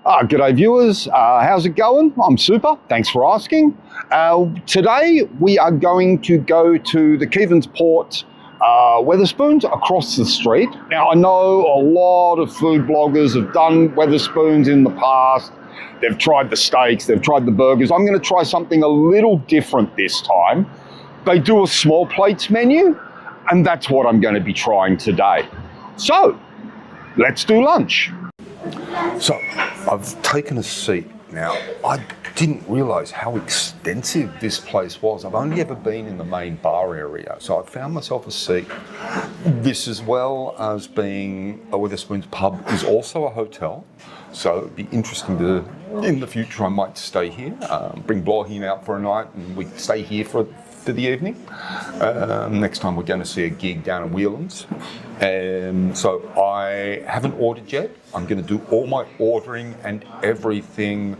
G'day viewers, how's it going? I'm super, thanks for asking. Today we are going to go to the Keevansport Wetherspoons across the street. Now I know a lot of food bloggers have done Wetherspoons in the past. They've tried the steaks, they've tried the burgers. I'm going to try something a little different this time. They do a small plates menu, and that's what I'm going to be trying today. So, let's do lunch. So, I've taken a seat now. I didn't realise how extensive this place was. I've only ever been in the main bar area, so I found myself a seat. This, as well as being a Wetherspoons pub, is also a hotel. So it'd be interesting to, in the future, I might stay here, bring Blorhin out for a night, and we stay here for the evening. Next time we're going to see a gig down in Whelan's. So I haven't ordered yet. I'm going to do all my ordering and everything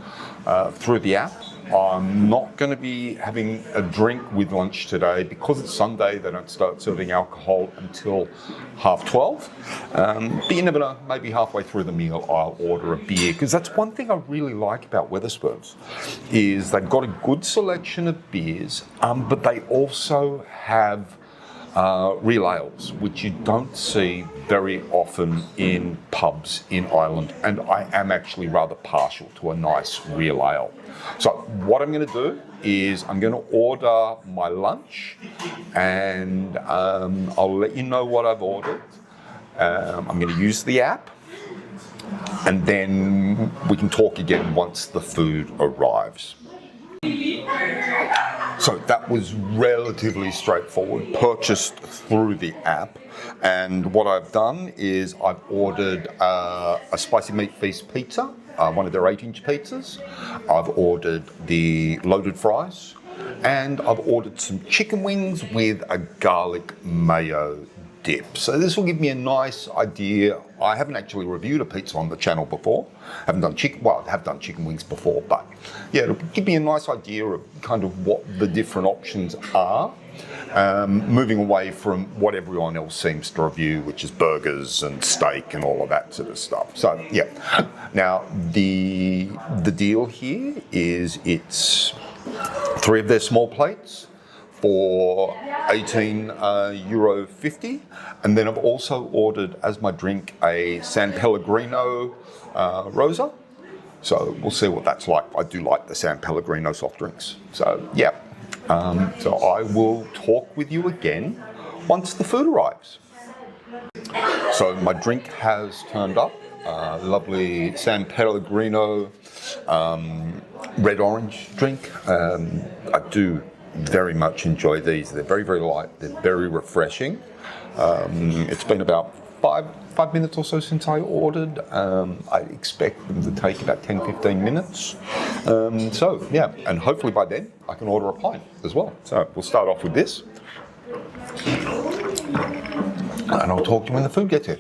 through the app. I'm not going to be having a drink with lunch today because it's Sunday. They don't start serving alcohol until 12:30. But you never know, maybe halfway through the meal I'll order a beer, because that's one thing I really like about Wetherspoons, is they've got a good selection of beers, but they also have real ales, which you don't see very often in pubs in Ireland, and I am actually rather partial to a nice real ale. So what I'm going to do is I'm going to order my lunch, and I'll let you know what I've ordered. I'm going to use the app, and then we can talk again once the food arrives. So that was relatively straightforward, purchased through the app, and what I've done is I've ordered a spicy meat feast pizza, one of their 8-inch pizzas. I've ordered the loaded fries, and I've ordered some chicken wings with a garlic mayo dip. So this will give me a nice idea. I haven't actually reviewed a pizza on the channel before. I have done chicken wings before, but yeah, it'll give me a nice idea of kind of what the different options are. Moving away from what everyone else seems to review, which is burgers and steak and all of that sort of stuff. So yeah, now the deal here is it's 3 of their small plates for €18.50, and then I've also ordered as my drink a San Pellegrino Rosa. So we'll see what that's like. I do like the San Pellegrino soft drinks. So yeah, so I will talk with you again once the food arrives. So my drink has turned up. Lovely San Pellegrino red orange drink. I do very much enjoy these. They're very, very light. They're very refreshing. It's been about five minutes or so since I ordered. I expect them to take about 10-15 minutes. So yeah, and hopefully by then I can order a pint as well. So we'll start off with this, and I'll talk to you when the food gets here.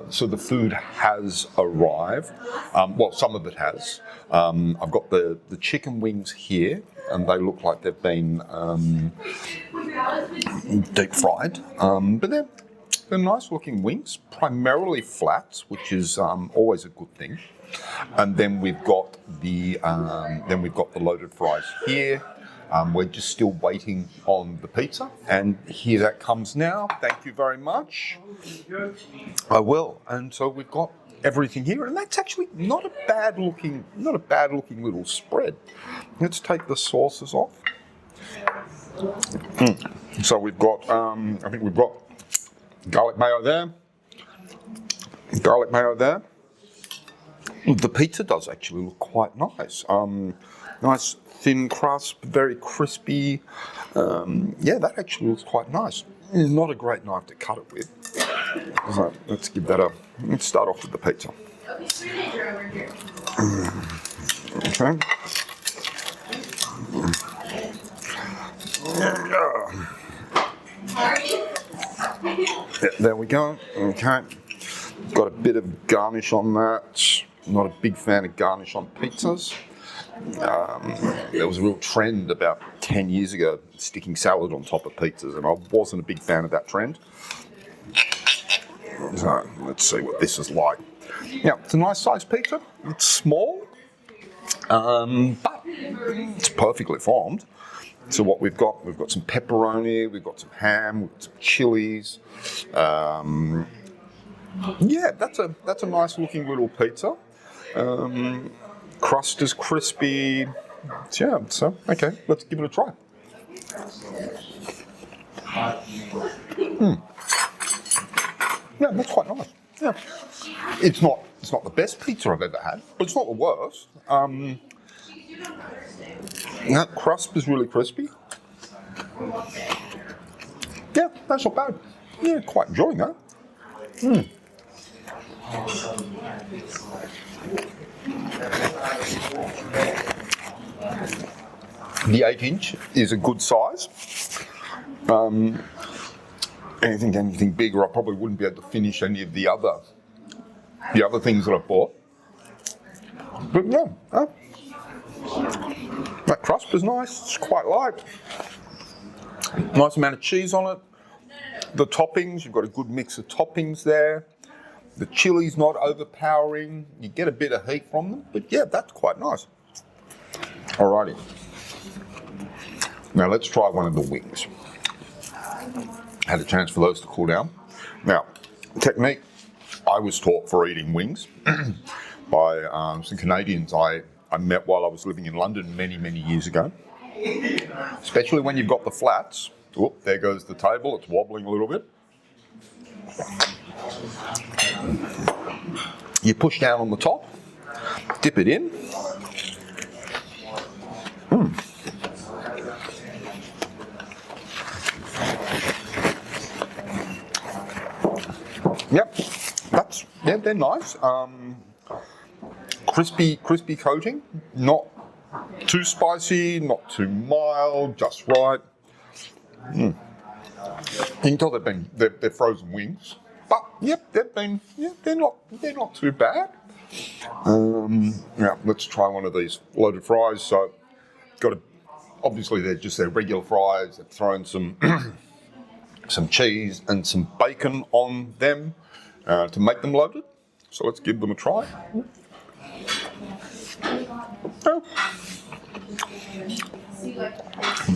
So the food has arrived. Well, some of it has. I've got the chicken wings here, and they look like they've been deep fried. But they're nice looking wings, primarily flats, which is always a good thing. And then we've got the loaded fries here. We're just still waiting on the pizza, and here that comes now. Thank you very much. I will. And so we've got everything here, and that's actually not a bad looking little spread. Let's take the sauces off. So we've got, I think we've got garlic mayo there. The pizza does actually look quite nice. Nice thin crust, very crispy. Yeah, that actually looks quite nice. It's not a great knife to cut it with. So let's start off with the pizza. Okay. Yeah, there we go. Okay. Got a bit of garnish on that. Not a big fan of garnish on pizzas. There was a real trend about 10 years ago sticking salad on top of pizzas, and I wasn't a big fan of that trend. So let's see what this is like. Yeah, it's a nice sized pizza. It's small, but it's perfectly formed. So what we've got some pepperoni, we've got some ham, we've got some chilies. Yeah, that's a nice looking little pizza. Crust is crispy. Yeah, so okay, let's give it a try. Yeah, that's quite nice. Yeah, it's not the best pizza I've ever had, but it's not the worst. That crust is really crispy. Yeah, that's not bad. Yeah, quite enjoying that. The 8-inch is a good size. Anything bigger, I probably wouldn't be able to finish any of the other things that I bought. But yeah, that crust is nice. It's quite light. Nice amount of cheese on it. The toppings, you've got a good mix of toppings there. The chili's not overpowering. You get a bit of heat from them, but yeah, that's quite nice. Alrighty. Now let's try one of the wings. Had a chance for those to cool down. Now, technique I was taught for eating wings by some Canadians I met while I was living in London many years ago. Especially when you've got the flats. Oh, there goes the table. It's wobbling a little bit. You push down on the top, dip it in. Yep, they're nice. Crispy coating, not too spicy, not too mild, just right. You can tell they're frozen wings, but yep, they're not too bad. Yeah, let's try one of these loaded fries. So, obviously they're just their regular fries. They've thrown some some cheese and some bacon on them to make them loaded. So let's give them a try. Oh.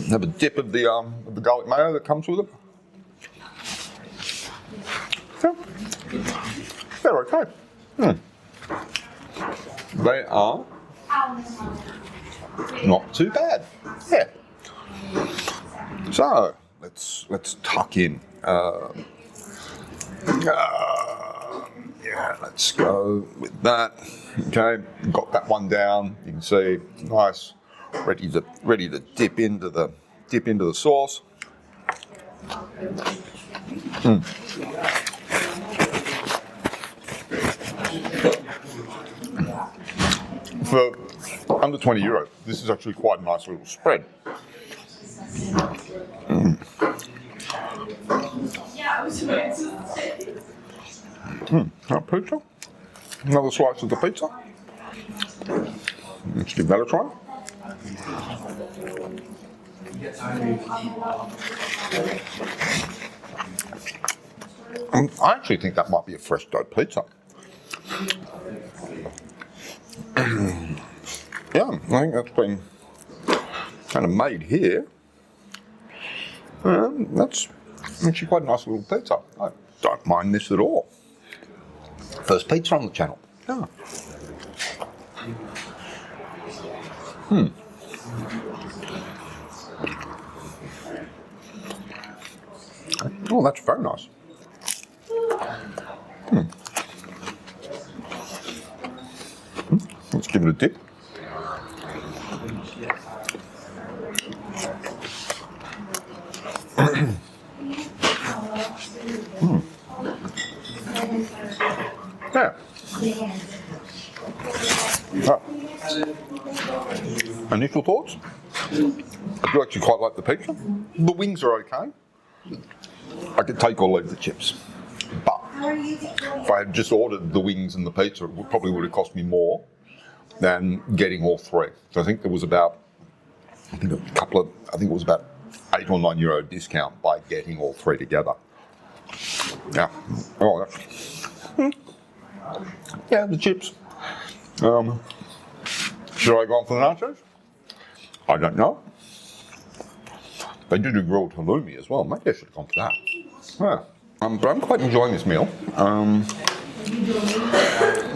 Have a dip of the garlic mayo that comes with it. So, they're okay. They are not too bad. Yeah. So let's tuck in. Yeah, let's go with that. Okay, got that one down. You can see nice, ready to dip into the sauce. For under €20, this is actually quite a nice little spread. Pizza. Another slice of the pizza. Let's give that a try. I actually think that might be a fresh dough pizza. Yeah, I think that's been kind of made here. That's actually quite a nice little pizza. I don't mind this at all. First pizza on the channel. Yeah. Oh, that's very nice. Let's give it a dip. Yeah. Initial thoughts? I do actually quite like the pizza. The wings are okay. I could take or leave the chips. But if I had just ordered the wings and the pizza, it probably would have cost me more than getting all three. So I think there was about, I think it was about €8 or €9 discount by getting all three together. Yeah. Oh, Yeah, the chips. Should I go on for the nachos? I don't know. They do grilled halloumi as well. Maybe I should have gone for that. Yeah. But I'm quite enjoying this meal. I've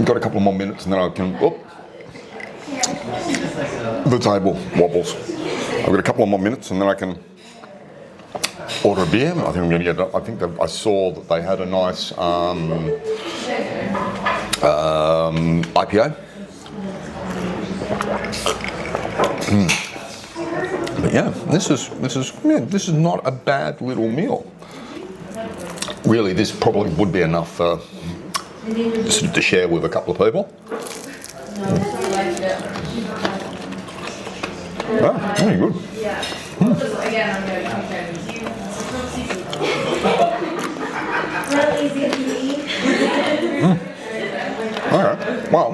got a couple more minutes and then I can... Oh, the table wobbles. I've got a couple more minutes and then I can order a beer. I think I'm going to get... I think I saw that they had a nice IPA. But yeah, this is not a bad little meal. Really, this probably would be enough just to share with a couple of people. Oh, very good. Alright, well,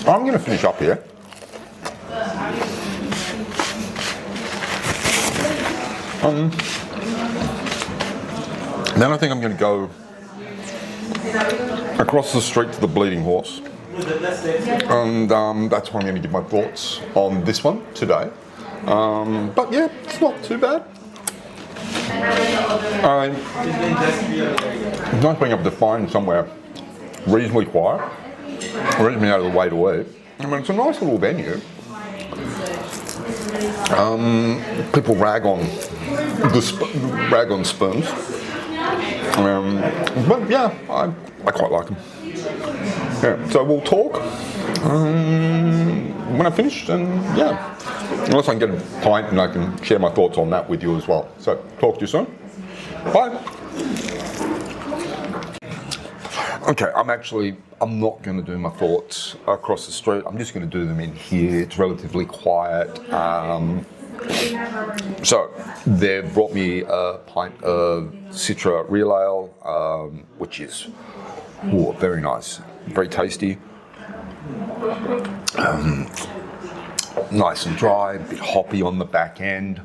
I'm going to finish up here. Then I think I'm going to go across the street to the Bleeding Horse, and that's where I'm going to give my thoughts on this one today. But yeah, it's not too bad. It's nice being able to find somewhere reasonably quiet, reasonably out of the way to eat. I mean, it's a nice little venue. People rag on spoons, but yeah, I quite like them. Yeah, so we'll talk when I finish, and yeah, unless I can get a pint and I can share my thoughts on that with you as well. So talk to you soon. Bye. Okay, I'm not going to do my thoughts across the street. I'm just going to do them in here. It's relatively quiet. So they've brought me a pint of Citra Real Ale, which is very nice, very tasty. Nice and dry, a bit hoppy on the back end.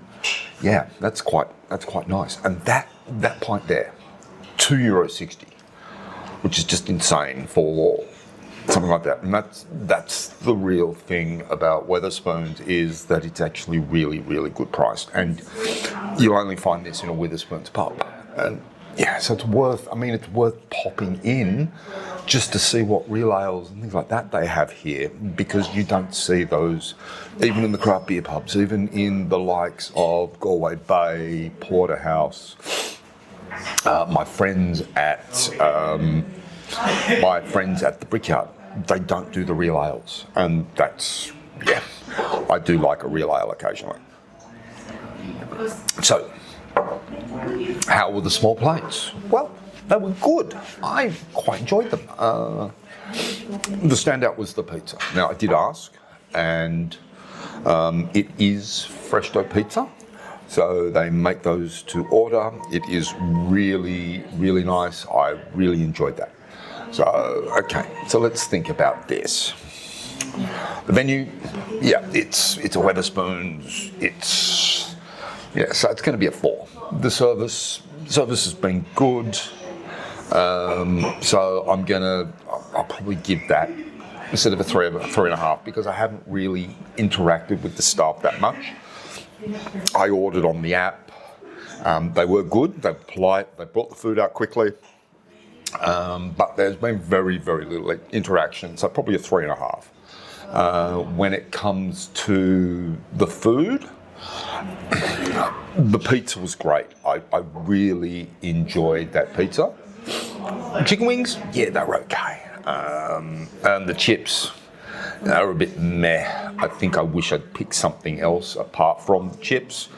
Yeah, that's quite nice. And that pint there, €2.60. Which is just insane for something like that. And that's the real thing about Wetherspoons, is that it's actually really, really good priced. And you only find this in a Wetherspoons pub. And yeah, so it's worth popping in just to see what real ales and things like that they have here, because you don't see those even in the craft beer pubs, even in the likes of Galway Bay, Porterhouse. My friends at the Brickyard, they don't do the real ales, and that's, yeah, I do like a real ale occasionally. So, how were the small plates? Well, they were good. I quite enjoyed them. The standout was the pizza. Now, I did ask, and it is fresh dough pizza. So they make those to order. It is really, really nice. I really enjoyed that. So, okay, so let's think about this. The menu, yeah, it's a Wetherspoons. So it's going to be a 4. The service has been good. So I'll probably give that instead of a 3.5, because I haven't really interacted with the staff that much. I ordered on the app. They were good, they were polite, they brought the food out quickly. But there's been very, very little interaction, so probably a 3.5. When it comes to the food, the pizza was great. I really enjoyed that pizza. Chicken wings, yeah, they were okay. And the chips, they were a bit meh. I think I wish I'd picked something else apart from the chips.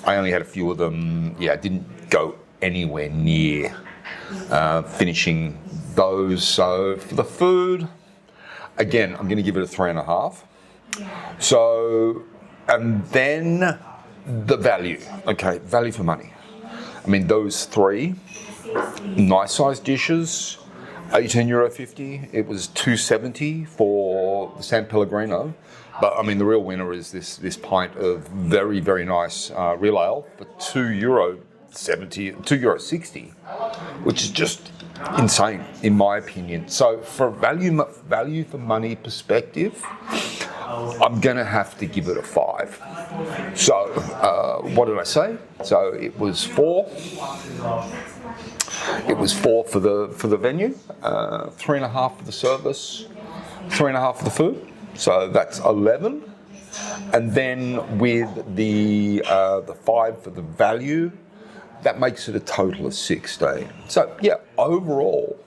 I only had a few of them. Yeah, I didn't go anywhere near finishing those. So for the food, again, I'm going to give it a 3.5. So, and then the value. Okay, value for money. I mean, those 3 nice sized dishes, €18.50. It was $2.70 for the San Pellegrino. But I mean, the real winner is this pint of very, very nice real ale for €2.60, which is just insane, in my opinion. So for value for money perspective, I'm going to have to give it a 5. So what did I say? So it was 4. It was 4 for the venue, 3.5 for the service, 3.5 for the food. So that's 11. And then with the 5 for the value, that makes it a total of 16. So yeah, overall,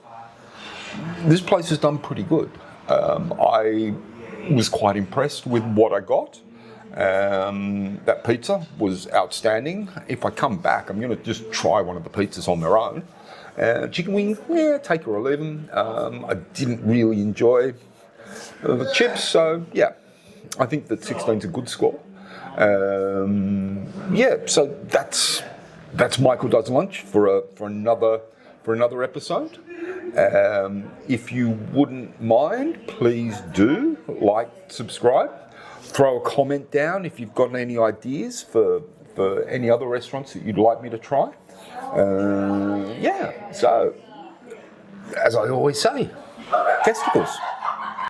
this place has done pretty good. I was quite impressed with what I got. That pizza was outstanding. If I come back, I'm going to just try one of the pizzas on their own. Chicken wings, yeah, take or leave them. I didn't really enjoy the chips, so yeah, I think that 16 is a good score. Yeah, so that's Michael Does Lunch for another episode. If you wouldn't mind, please do like, subscribe, throw a comment down if you've got any ideas for any other restaurants that you'd like me to try. Yeah, so as I always say, festivals.